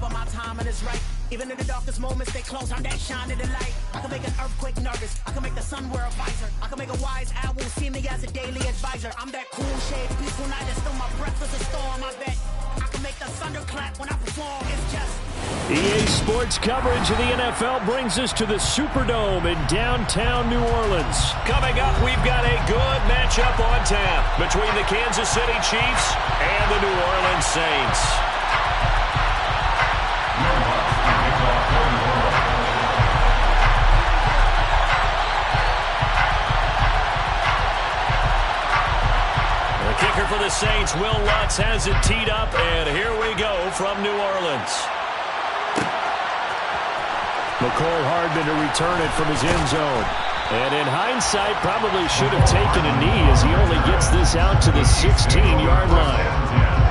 whenever my timing is right. Even in the darkest moments, they close on that shining the light. I can make an earthquake nervous. I can make the sun wear a visor. I can make a wise owl see me as a daily advisor. I'm that cool shade, peaceful night, and still my breath is a storm. I bet I can make the thunder clap when I perform. It's just EA Sports coverage of the NFL brings us to the Superdome in downtown New Orleans. Coming up, we've got a good matchup on tap between the Kansas City Chiefs and the New Orleans Saints. The kicker for the Saints, Will Lutz, has it teed up, and here we go from New Orleans. McCole Hardman to return it from his end zone. And in hindsight, probably should have taken a knee as he only gets this out to the 16-yard line.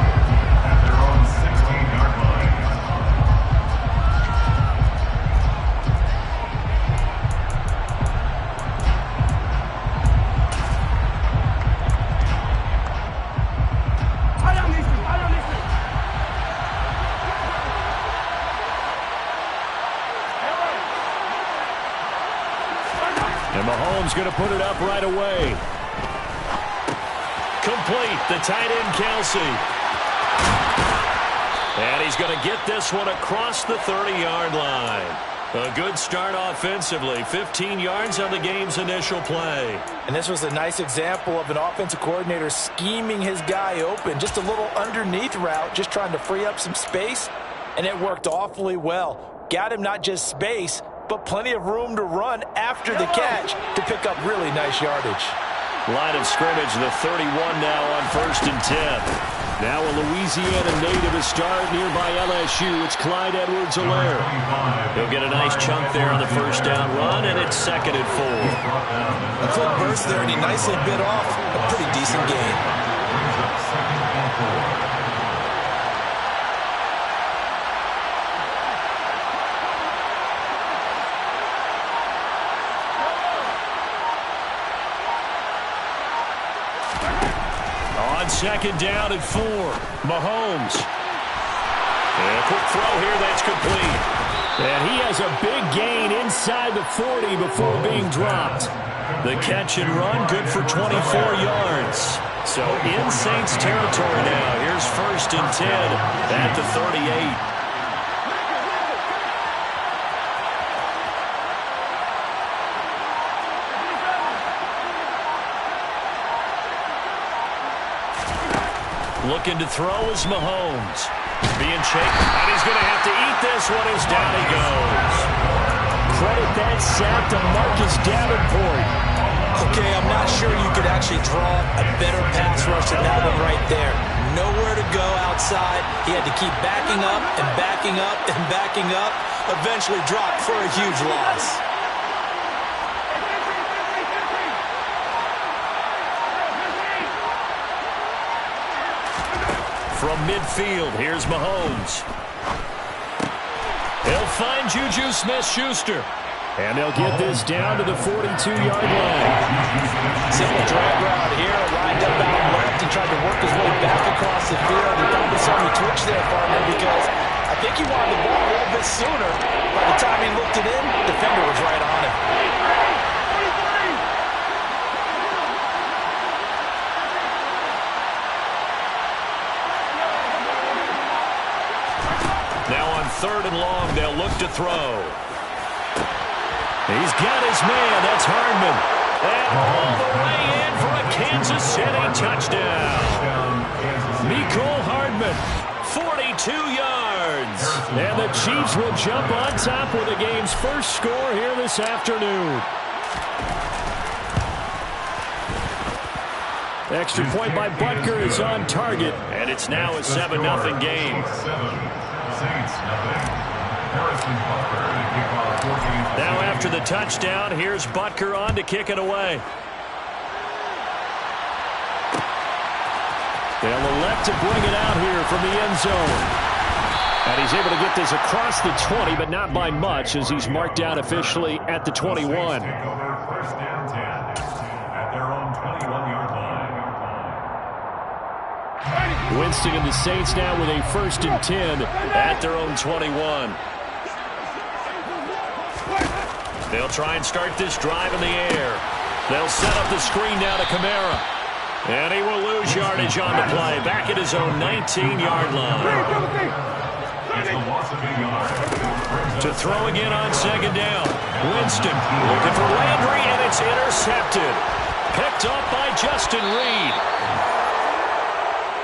And Mahomes going to put it up right away. Complete, the tight end Kelsey. And he's going to get this one across the 30-yard line. A good start offensively. 15 yards on the game's initial play. And this was a nice example of an offensive coordinator scheming his guy open. Just a little underneath route, just trying to free up some space. And it worked awfully well. Got him not just space, but plenty of room to run after the catch to pick up really nice yardage. Line of scrimmage, the 31 now on 1st and 10. Now a Louisiana native is start nearby LSU. It's Clyde Edwards-Helaire. He'll get a nice chunk there on the first down run, and it's 2nd and 4. A quick burst there, and he nicely bit off a pretty decent gain. On 2nd down and 4, Mahomes. And a quick throw here, that's complete. And he has a big gain inside the 40 before being dropped. The catch and run, good for 24 yards. So in Saints territory now. Here's 1st and 10 at the 38. Looking to throw is Mahomes. Being shaken, and he's going to have to eat this one as down he goes. Credit that sack to Marcus Davenport. Okay, I'm not sure you could actually draw a better pass rush than that one right there. Nowhere to go outside. He had to keep backing up and backing up and backing up. Eventually dropped for a huge loss. From midfield, here's Mahomes. He'll find Juju Smith-Schuster. And they'll get this down to the 42-yard line. Simple drag route here. Lined up out left and tried to work his way back across the field. He probably saw me twitch there for him because I think he wanted the ball a little bit sooner. By the time he looked it in, the defender was right on him. Now on 3rd and long, they'll look to throw. He's got his man. That's Hardman. And all the way in for a Kansas City touchdown. McCole Hardman, 42 yards. And the Chiefs will jump on top with the game's first score here this afternoon. Extra point by Butker is on target. And it's now a 7-0 game. Now after the touchdown, here's Butker on to kick it away. They'll elect to bring it out here from the end zone. And he's able to get this across the 20, but not by much, as he's marked down officially at the 21. Take over 1st and 10 at their own 21-yard line. Winston and the Saints now with a 1st and 10 at their own 21. They'll try and start this drive in the air. They'll set up the screen now to Kamara. And he will lose yardage on the play. Back at his own 19-yard line. To throw again on 2nd down. Winston looking for Landry, and it's intercepted. Picked up by Justin Reed.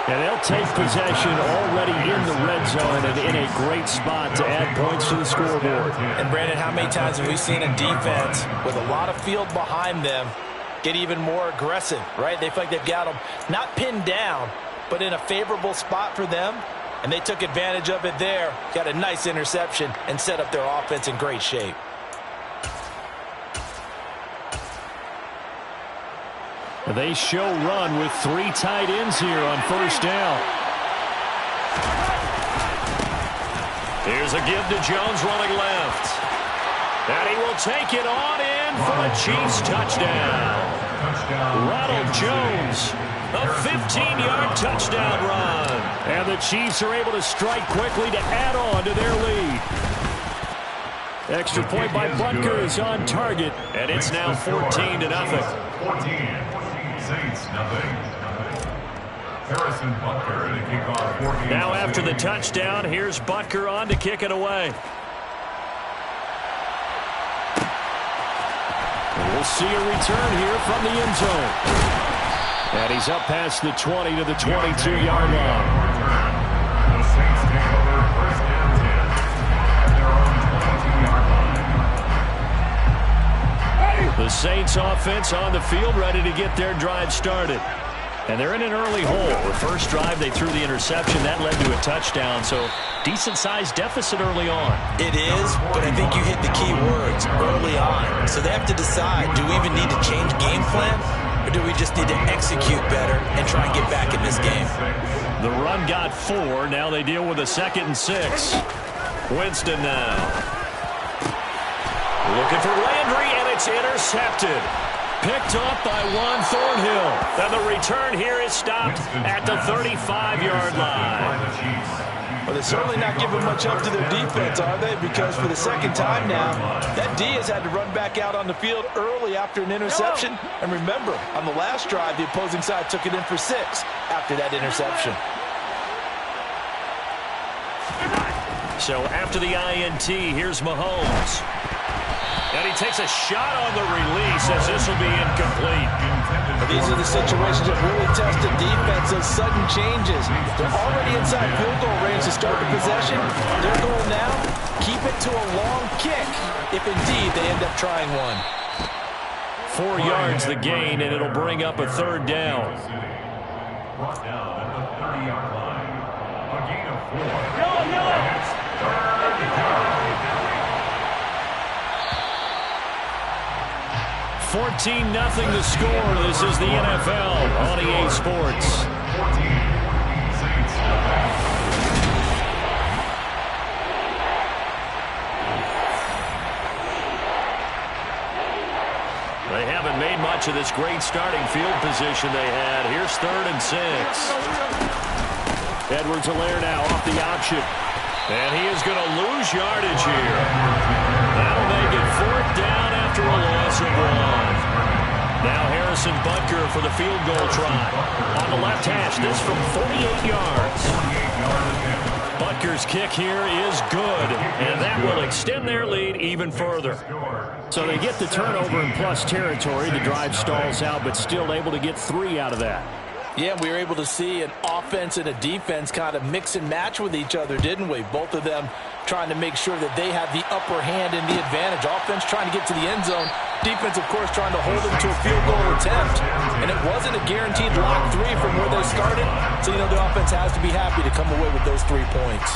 And they'll take possession already in the red zone and in a great spot to add points to the scoreboard. And, Brandon, how many times have we seen a defense with a lot of field behind them get even more aggressive, right? They feel like they've got them not pinned down, but in a favorable spot for them. And they took advantage of it there, got a nice interception, and set up their offense in great shape. They show run with 3 tight ends here on 1st down. Here's a give to Jones running left. And he will take it on in for a Chiefs touchdown. Ronald Jones, a 15-yard touchdown run. And the Chiefs are able to strike quickly to add on to their lead. Extra point by Butker is on target. And it's now 14-0. 14. Saints, nothing. Harrison Butker to kick off 14. Now after the touchdown, here's Butker on to kick it away. We'll see a return here from the end zone. And he's up past the 20 to the 22-yard line. The Saints take over 1st and 10 at their own 22-yard line. The Saints offense on the field, ready to get their drive started. And they're in an early hole. The first drive, they threw the interception. That led to a touchdown, so decent-sized deficit early on. It is, but I think you hit the key words early on. So they have to decide, do we even need to change game plan, or do we just need to execute better and try and get back in this game? The run got 4. Now they deal with a 2nd and 6. Winston now. Looking for Landry, and it's intercepted. Picked off by Juan Thornhill. And the return here is stopped at the 35-yard line. Well, they're certainly not giving much up to their defense, are they? Because for the 2nd time now, that D has had to run back out on the field early after an interception. And remember, on the last drive, the opposing side took it in for 6 after that interception. So after the INT, here's Mahomes. And he takes a shot on the release as this will be incomplete. These are the situations that really test the defense, those sudden changes. They're already inside field goal range to start the possession. Their goal now, keep it to a long kick, if indeed they end up trying one. 4 yards the gain, and it'll bring up a 3rd down. Brought down at the 30-yard line. A gain of 4. It's 3rd down. 14-0 the score. This is the NFL on EA Sports. 14. Saints. They haven't made much of this great starting field position they had. Here's 3rd and 6. Edwards-Helaire now off the option. And he is going to lose yardage here. That'll make it 4th down after a loss of 1. Now Harrison Butker for the field goal try. On the left hash, this from 48 yards. Butker's kick here is good, and that will extend their lead even further. So they get the turnover in plus territory. The drive stalls out, but still able to get 3 out of that. Yeah, we were able to see an offense and a defense kind of mix and match with each other, didn't we? Both of them trying to make sure that they have the upper hand and the advantage. Offense trying to get to the end zone. Defense, of course, trying to hold them to a field goal attempt. And it wasn't a guaranteed lock 3 from where they started. So, you know, the offense has to be happy to come away with those 3 points.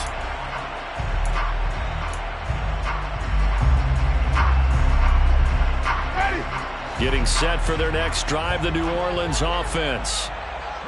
Getting set for their next drive, the New Orleans offense.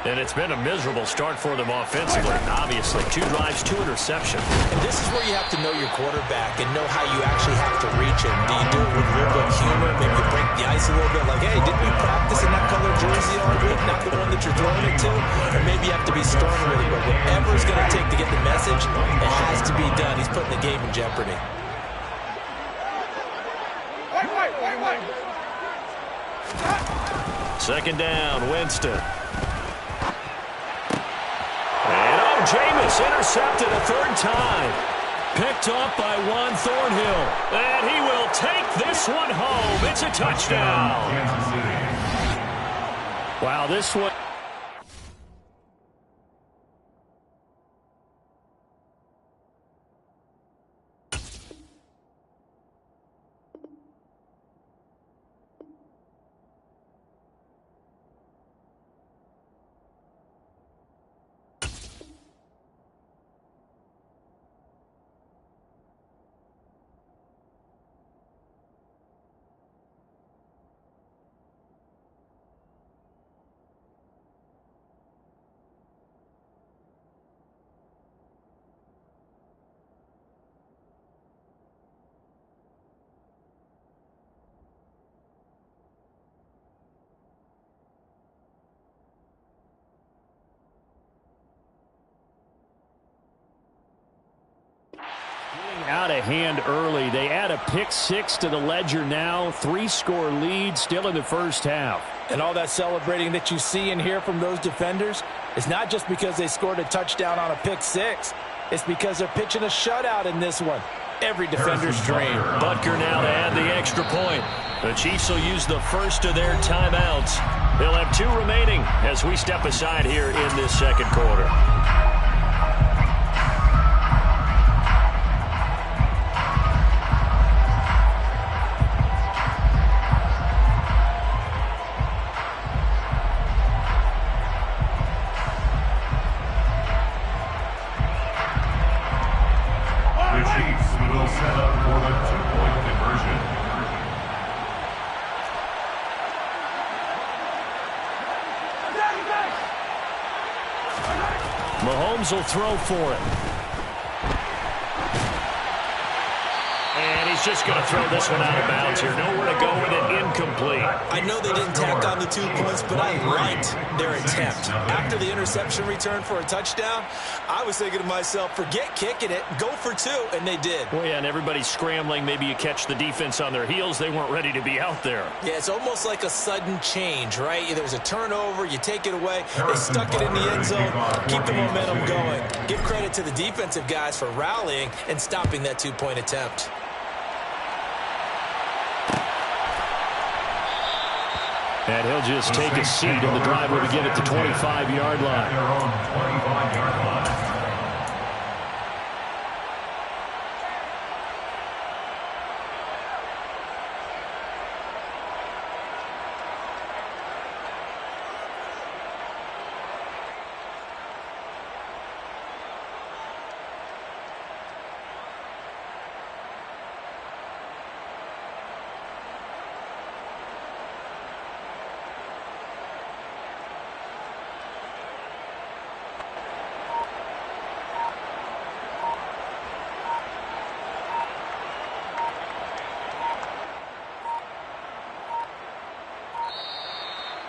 And it's been a miserable start for them offensively. Obviously, 2 drives, 2 interceptions. And this is where you have to know your quarterback and know how you actually have to reach him. Do you do it with a little bit of humor? Maybe you break the ice a little bit like, hey, didn't we practice in that color jersey all week? Not the one that you're throwing it to? Or maybe you have to be stern with it. But whatever it's going to take to get the message, it has to be done. He's putting the game in jeopardy. Second down, Winston. Jameis intercepted a 3rd time. Picked off by Juan Thornhill. And he will take this one home. It's a touchdown. Wow, this one. Out of hand early. They add a pick 6 to the ledger now. 3-score lead still in the first half. And all that celebrating that you see and hear from those defenders is not just because they scored a touchdown on a pick 6. It's because they're pitching a shutout in this one. Every defender's dream. Butker now to add the extra point. The Chiefs will use the first of their timeouts. They'll have 2 remaining as we step aside here in this second quarter. Mahomes will throw for it. And he's just going to throw this one out of bounds here. Nowhere to go with it. Incomplete. I know they didn't tack on the 2 points, but I liked their attempt. After the interception return for a touchdown, I was thinking to myself, forget kicking it, go for 2, and they did. Well, yeah, and everybody's scrambling. Maybe you catch the defense on their heels. They weren't ready to be out there. Yeah, it's almost like a sudden change, right? There's a turnover, you take it away, they stuck it in the end zone, keep the momentum going. Give credit to the defensive guys for rallying and stopping that 2-point attempt. And he'll just take a seat, and the drive will begin at the 25-yard line. Their own 25-yard line.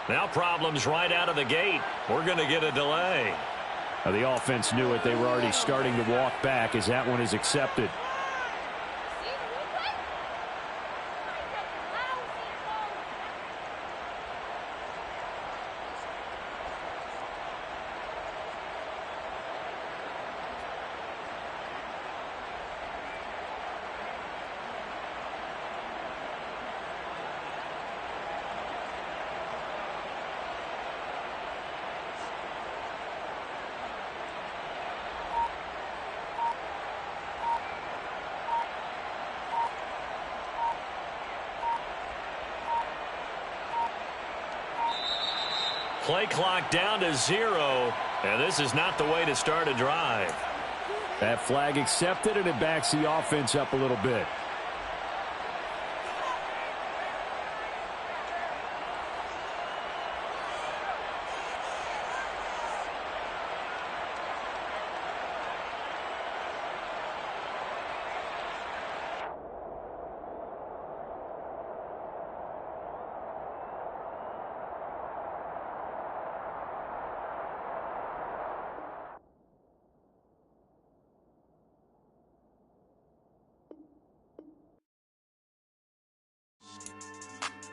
Now problems right out of the gate. We're going to get a delay. The offense knew it. They were already starting to walk back as that one is accepted. Play clock down to 0, and this is not the way to start a drive. That flag accepted, and it backs the offense up a little bit.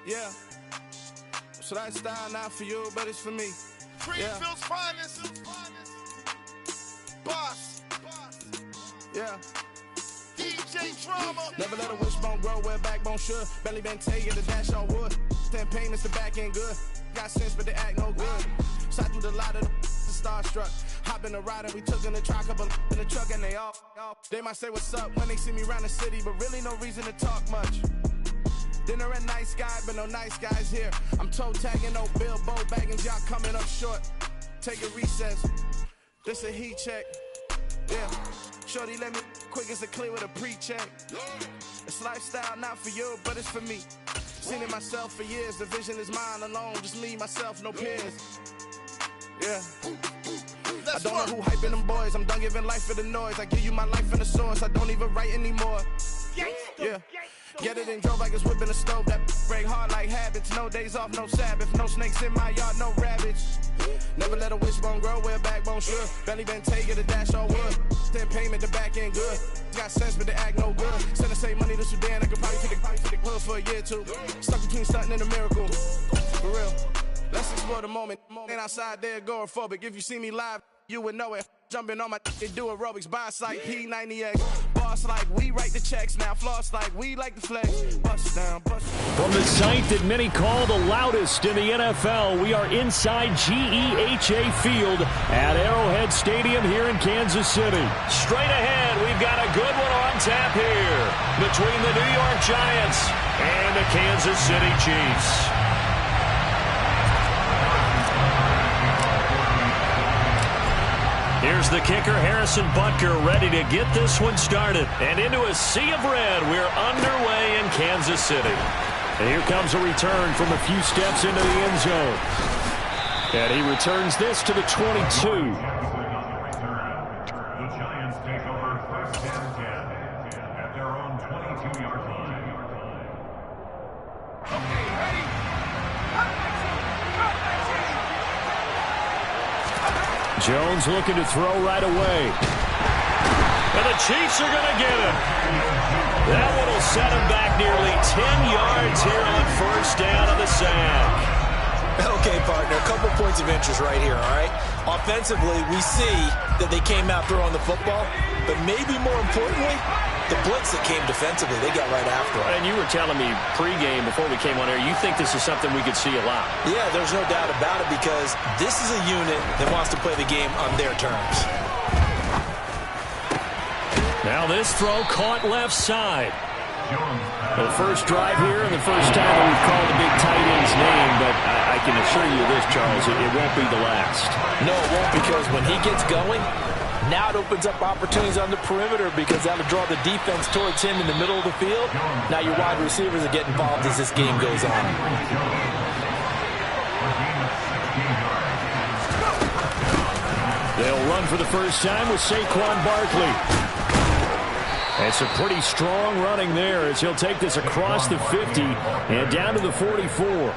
Yeah. So that style not for you, but it's for me. Greenfield's finest. Boss. Yeah. DJ Drama. Never let a wishbone grow where backbone should. Belly been taking the dash on wood. 10 payments, the back end good. Got sense, but they act no good. Side through the lot of the starstruck. Hop in the ride and we took in the truck, couple in the truck and they all. They might say what's up when they see me around the city, but really no reason to talk much. Dinner at nice guy, but no nice guys here. I'm toe tagging, no Bilbo bagging, y'all coming up short. Take a recess. This a heat check. Yeah. Shorty let me quick as a clear with a pre-check. It's lifestyle not for you, but it's for me. Seen it myself for years. The vision is mine alone. Just me, myself, no peers. Yeah. I don't know who hyping them boys. I'm done giving life for the noise. I give you my life in the source. I don't even write anymore. Yeah. Get it and drove like it's whipping the stove. That break hard like habits. No days off, no Sabbath. No snakes in my yard, no rabbits. Never let a wishbone grow where backbone should. Belly been taking the dash all wood. 10 payment, the back end good. Got sense, but they act no good. Send the same money to Sudan. I could probably take the hood for a year or two. Stuck between something and a miracle. For real. Let's explore the moment. Ain't outside there agoraphobic. If you see me live, you would know it. Jumping on my do aerobics, boss like P90X. Boss like we write the checks now. Floss like we like the flex. Bust down, bust down. From the site that many call the loudest in the NFL, we are inside GEHA Field at Arrowhead Stadium here in Kansas City. Straight ahead, we've got a good one on tap here between the New York Giants and the Kansas City Chiefs. Here's the kicker, Harrison Butker, ready to get this one started. And into a sea of red, we're underway in Kansas City. And here comes a return from a few steps into the end zone. And he returns this to the 22. The Giants take over first and 10 at their own 22-yard line. Okay, ready? Jones looking to throw right away. And the Chiefs are going to get him. That one will set him back nearly 10 yards here on first down on the sack. Okay, partner, a couple points of interest right here, all right? Offensively, we see that they came out throwing the football, but maybe more importantly, the blitz that came defensively, they got right after it. And you were telling me pregame before we came on air, you think this is something we could see a lot. Yeah, there's no doubt about it because this is a unit that wants to play the game on their terms. Now this throw caught left side. The first drive here and the first time that we've called the big tight end's name, but I can assure you this, Charles, it won't be the last. No, it won't, because when he gets going, now it opens up opportunities on the perimeter because that'll draw the defense towards him in the middle of the field. Now your wide receivers will get involved as this game goes on. They'll run for the first time with Saquon Barkley. It's a pretty strong running there as he'll take this across the 50 and down to the 44.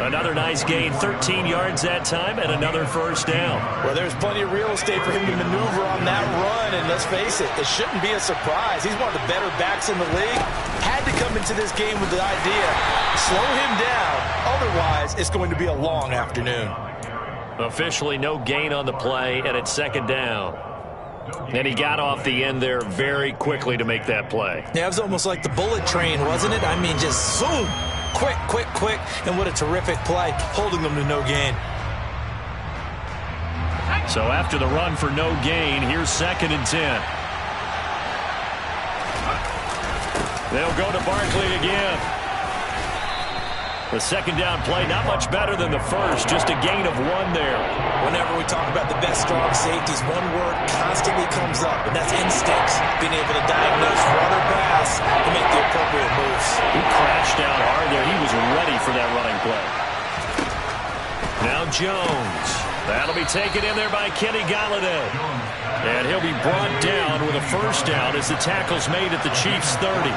Another nice gain, 13 yards that time, and another first down. Well, there's plenty of real estate for him to maneuver on that run, and let's face it, it shouldn't be a surprise. He's one of the better backs in the league. Had to come into this game with the idea, slow him down, otherwise it's going to be a long afternoon. Officially no gain on the play, and it's second down. And he got off the end there very quickly to make that play. Yeah, it was almost like the bullet train, wasn't it? I mean, just zoom. Quick, quick, quick. And what a terrific play, holding them to no gain. So after the run for no gain, here's second and 10. They'll go to Barkley again. The second down play, not much better than the first, just a gain of 1 there. Whenever we talk about the best strong safeties, one word constantly comes up, and that's instincts. Being able to diagnose run or pass and make the appropriate moves. He crashed down hard there. He was ready for that running play. Now Jones. That'll be taken in there by Kenny Golladay. And he'll be brought down with a first down as the tackle's made at the Chiefs' 30.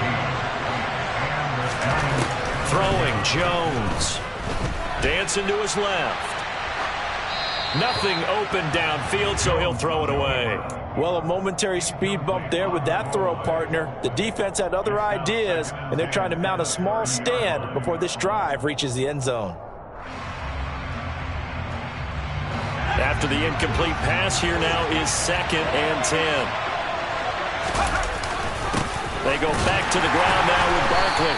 Throwing, Jones. Dancing to his left. Nothing open downfield, so he'll throw it away. Well, a momentary speed bump there with that throw, partner. The defense had other ideas, and they're trying to mount a small stand before this drive reaches the end zone. After the incomplete pass, here now is 2nd and 10. They go back to the ground now with Barkley.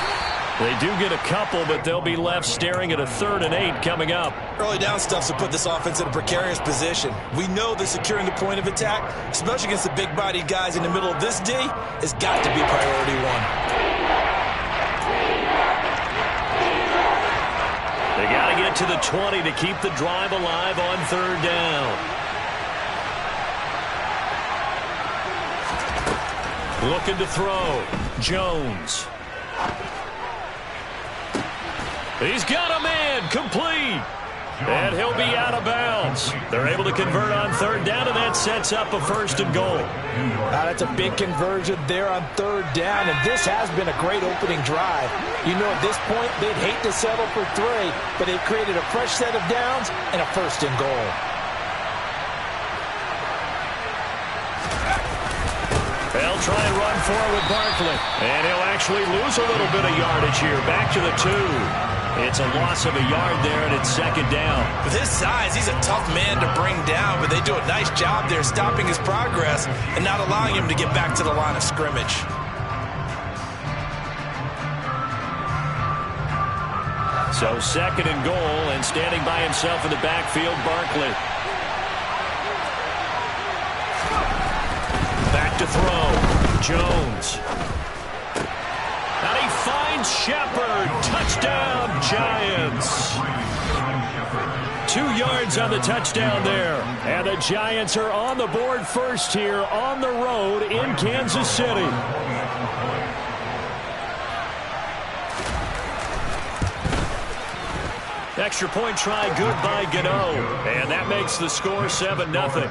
They do get a couple, but they'll be left staring at a 3rd and 8 coming up. Early down stuff's to put this offense in a precarious position. We know that securing the point of attack, especially against the big-bodied guys in the middle of this D, has got to be priority one. They got to get to the 20 to keep the drive alive on 3rd down. Looking to throw. Jones. He's got a man, complete. And he'll be out of bounds. They're able to convert on 3rd down, and that sets up a 1st and goal. That's a big conversion there on 3rd down, and this has been a great opening drive. You know, at this point, they'd hate to settle for 3, but they've created a fresh set of downs and a 1st and goal. They'll try and run forward with Barkley. And he'll actually lose a little bit of yardage here. Back to the 2. It's a loss of a yard there, and it's 2nd down. With his size, he's a tough man to bring down, but they do a nice job there stopping his progress and not allowing him to get back to the line of scrimmage. So 2nd and goal, and standing by himself in the backfield, Barkley. Back to throw. Jones. And he finds Shepard. Touchdown, Giants. 2 yards on the touchdown there. And the Giants are on the board first here on the road in Kansas City. Extra point try, good by Gano. And that makes the score 7-0.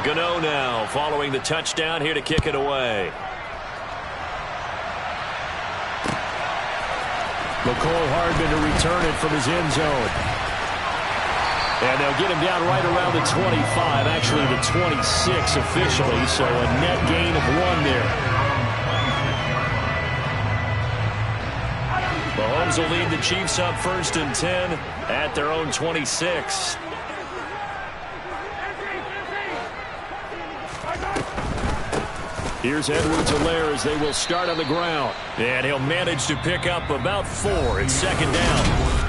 Gano now following the touchdown here to kick it away. McCole Hardman to return it from his end zone. And they'll get him down right around the 25, actually the 26 officially, so a net gain of 1 there. Mahomes will lead the Chiefs up 1st and 10 at their own 26. Here's Edwards-Helaire as they will start on the ground. And he'll manage to pick up about 4. It's 2nd down.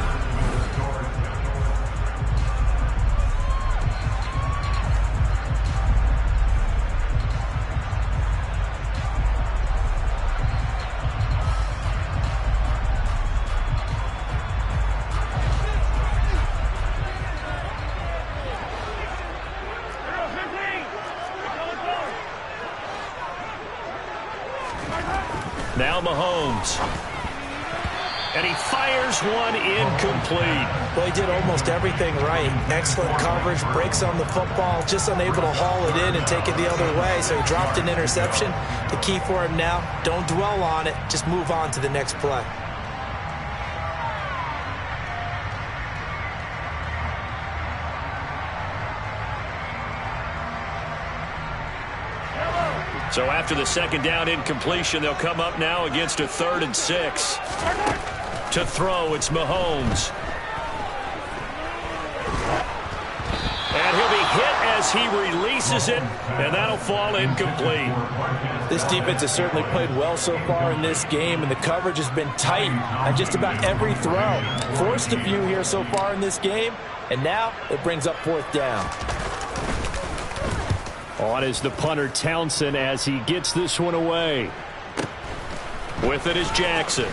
Now Mahomes. And he fires one incomplete. Well, he did almost everything right. Excellent coverage, breaks on the football, just unable to haul it in and take it the other way, so he dropped an interception. The key for him now, don't dwell on it, just move on to the next play. So after the 2nd down incompletion, they'll come up now against a 3rd and 6. To throw, it's Mahomes. And he'll be hit as he releases it, and that'll fall incomplete. This defense has certainly played well so far in this game, and the coverage has been tight on just about every throw. Forced a few here so far in this game, and now it brings up 4th down. On is the punter Townsend as he gets this one away. With it is Jackson.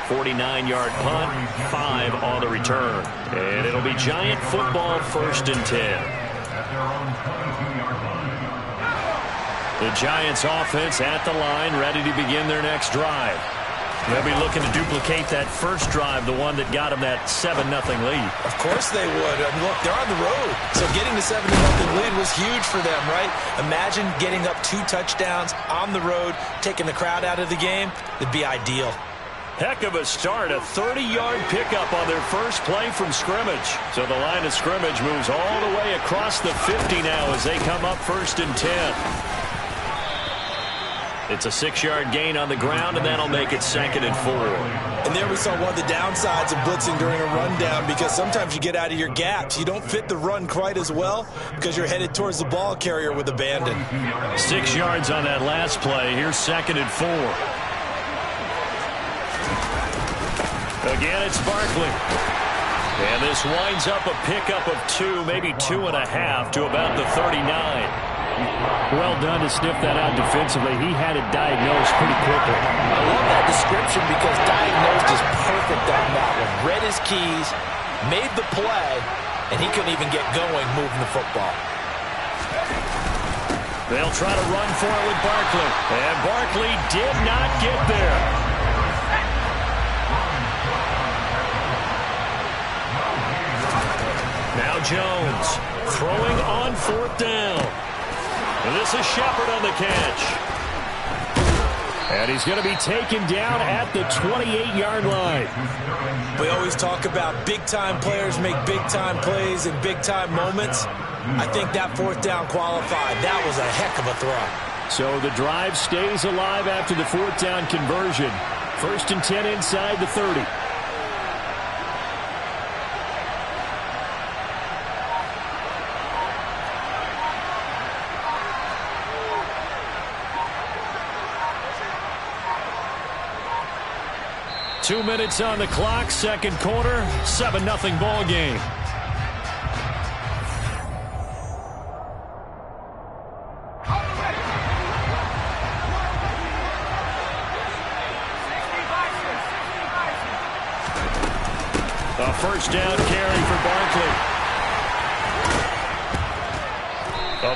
(49-yard punt, 5 on the return. And it'll be Giant football 1st and 10. The Giants offense at the line, ready to begin their next drive. They'll be looking to duplicate that first drive, the one that got them that 7-0 lead. Of course they would. I mean, look, they're on the road. So getting the 7-0 lead was huge for them, right? Imagine getting up 2 touchdowns on the road, taking the crowd out of the game. It'd be ideal. Heck of a start, a 30-yard pickup on their first play from scrimmage. So the line of scrimmage moves all the way across the 50 now as they come up 1st and 10. It's a 6-yard gain on the ground, and that'll make it 2nd and 4. And there we saw one of the downsides of blitzing during a rundown, because sometimes you get out of your gaps. You don't fit the run quite as well because you're headed towards the ball carrier with abandon. 6 yards on that last play. Here's 2nd and 4. Again, it's Barkley. And this winds up a pickup of 2, maybe 2.5 to about the 39. Well done to sniff that out defensively. He had it diagnosed pretty quickly. I love that description because diagnosed is perfect on that one. Read his keys, made the play, and he couldn't even get going moving the football. They'll try to run for it with Barkley. And Barkley did not get there. Now Jones throwing on 4th down. And this is Shepard on the catch. And he's going to be taken down at the 28-yard line. We always talk about big-time players make big-time plays in big-time moments. I think that 4th down qualified. That was a heck of a throw. So the drive stays alive after the 4th down conversion. 1st and 10 inside the 30. Two minutes on the clock, 2nd quarter, 7-0 ball game. A 1st down carry for Barkley.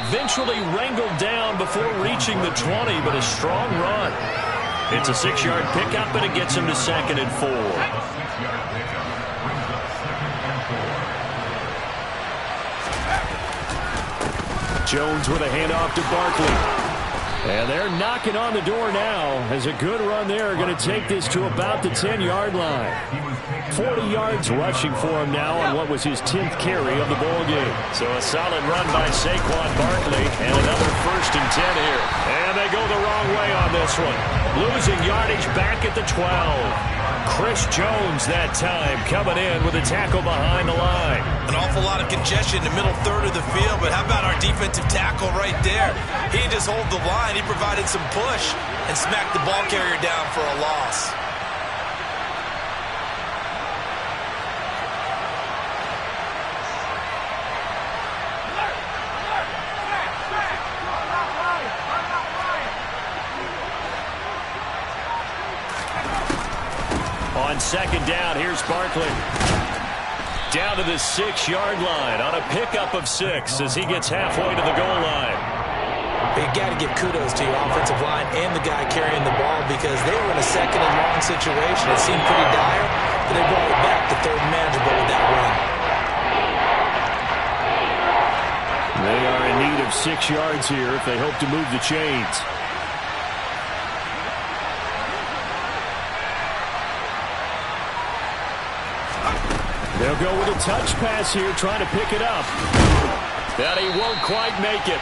Eventually wrangled down before reaching the 20, but a strong run. It's a 6-yard pickup, and it gets him to 2nd and 4. Jones with a handoff to Barkley. And they're knocking on the door now as a good run there. Going to take this to about the 10-yard line. 40 yards rushing for him now on what was his 10th carry of the ball game. So a solid run by Saquon Barkley, and another 1st and 10 here. And they go the wrong way on this one. Losing yardage back at the 12. Chris Jones that time coming in with a tackle behind the line. An awful lot of congestion in the middle third of the field, but how about our defensive tackle right there? He didn't just hold the line. He provided some push and smacked the ball carrier down for a loss. On 2nd down, here's Barkley. Down to the 6-yard line on a pickup of 6 as he gets halfway to the goal line. You got to give kudos to your offensive line and the guy carrying the ball because they were in a 2nd and long situation. It seemed pretty dire, but they brought it back to 3rd and manageable with that run. They are in need of 6 yards here if they hope to move the chains. They'll go with a touch pass here, trying to pick it up. But he won't quite make it.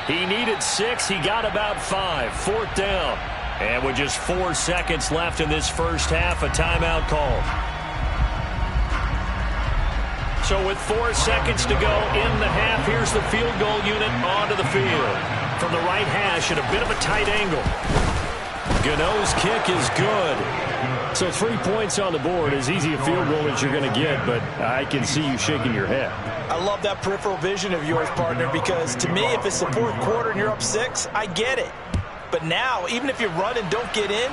He needed 6. He got about 5. 4th down. And with just 4 seconds left in this first half, a timeout called. So with 4 seconds to go in the half, here's the field goal unit onto the field. From the right hash at a bit of a tight angle. Gano's kick is good. So 3 points on the board, as easy a field goal as you're going to get, but I can see you shaking your head. I love that peripheral vision of yours, partner, because to me, if it's the 4th quarter and you're up 6, I get it. But now, even if you run and don't get in,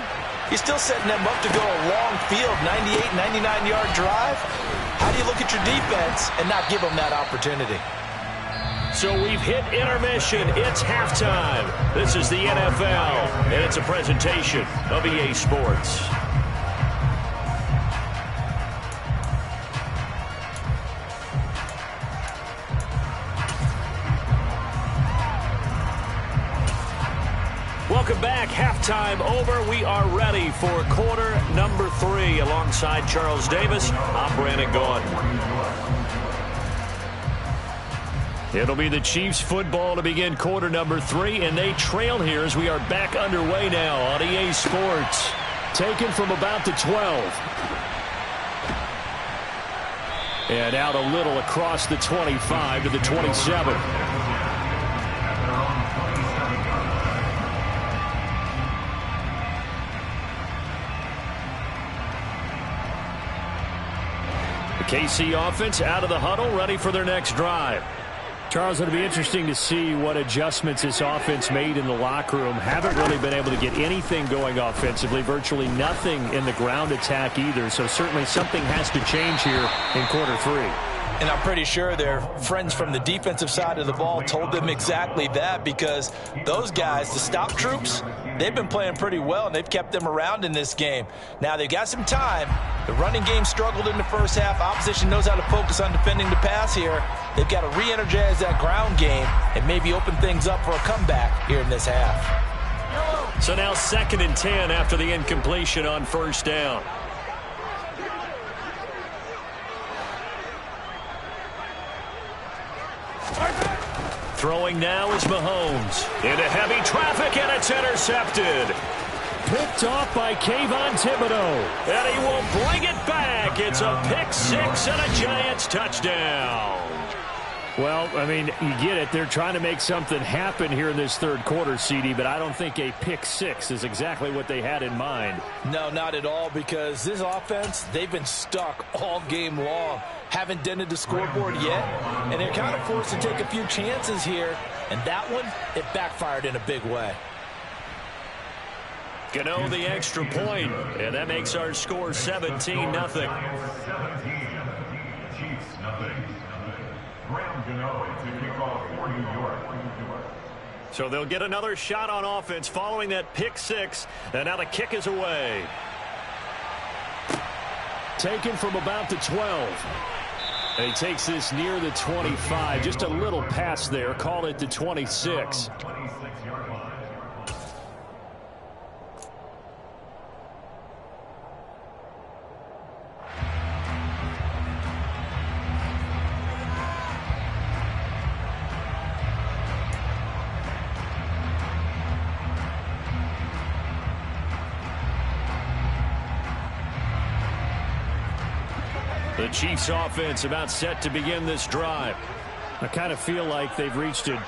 you're still setting them up to go a long field, 98, 99-yard drive. How do you look at your defense and not give them that opportunity? So we've hit intermission. It's halftime. This is the NFL, and it's a presentation of EA Sports. Welcome back. Halftime over. We are ready for quarter number 3. Alongside Charles Davis, I'm Brandon Gaughan. It'll be the Chiefs football to begin quarter number 3, and they trail here as we are back underway now on EA Sports. Taken from about the 12. And out a little across the 25 to the 27. The KC offense out of the huddle, ready for their next drive. Charles, it'll be interesting to see what adjustments this offense made in the locker room. Haven't really been able to get anything going offensively, virtually nothing in the ground attack either. So certainly something has to change here in quarter 3. And I'm pretty sure their friends from the defensive side of the ball told them exactly that, because those guys, the stop troops, they've been playing pretty well, and they've kept them around in this game. Now, they've got some time. The running game struggled in the first half. Opposition knows how to focus on defending the pass here. They've got to re-energize that ground game and maybe open things up for a comeback here in this half. So now 2nd and 10 after the incompletion on first down. Throwing now is Mahomes. Into heavy traffic, and it's intercepted. Picked off by Kayvon Thibodeau. And he will bring it back. It's a pick-6 and a Giants touchdown. Well, I mean, you get it. They're trying to make something happen here in this third quarter, CD, but I don't think a pick-6 is exactly what they had in mind. No, not at all, because this offense, they've been stuck all game long. Haven't dented the scoreboard yet, and they're kind of forced to take a few chances here, and that one, it backfired in a big way. Gano the extra point, and that makes our score 17-0. Chiefs, nothing. Graham Gano to kick off for New York. So they'll get another shot on offense following that pick-6, and now the kick is away. Taken from about the 12. And he takes this near the 25. Just a little pass there. Call it the 26. 26-yard line. The Chiefs offense about set to begin this drive. I kind of feel like they've reached a